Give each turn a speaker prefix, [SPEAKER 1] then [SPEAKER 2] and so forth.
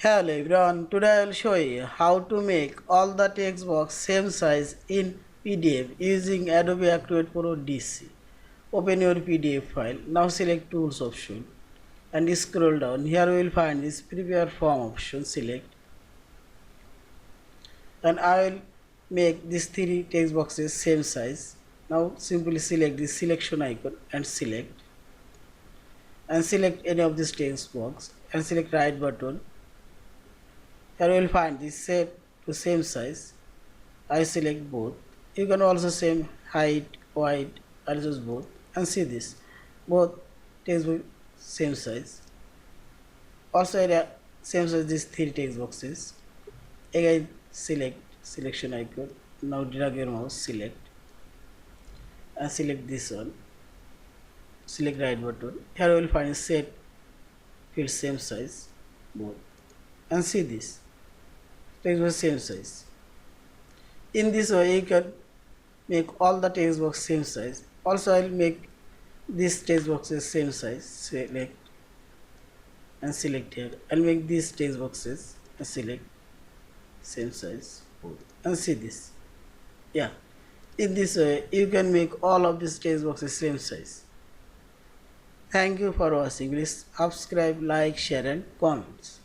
[SPEAKER 1] Hello everyone, today I will show you how to make all the text box same size in PDF using Adobe Acrobat Pro DC. Open your PDF file. Now select Tools option and scroll down. Here we will find this Prepare Form option. Select and I will make these three text boxes same size. Now simply select this selection icon and select any of these text box and select right button. Here you will find this set to same size. I select both. You can also same height, width, adjust both and see this. Both text box same size. Also same size these three text boxes. Again select selection icon. Now drag your mouse, select and select this one. Select right button. Here you will find set field same size both and see this. Text box same size. In this way you can make all the text box same size. Also I will make this text boxes same size. Select and select here. I'll make these text boxes and select same size and see this. Yeah, in this way you can make all of these text boxes same size. Thank you for watching. Please subscribe, like, share and comments.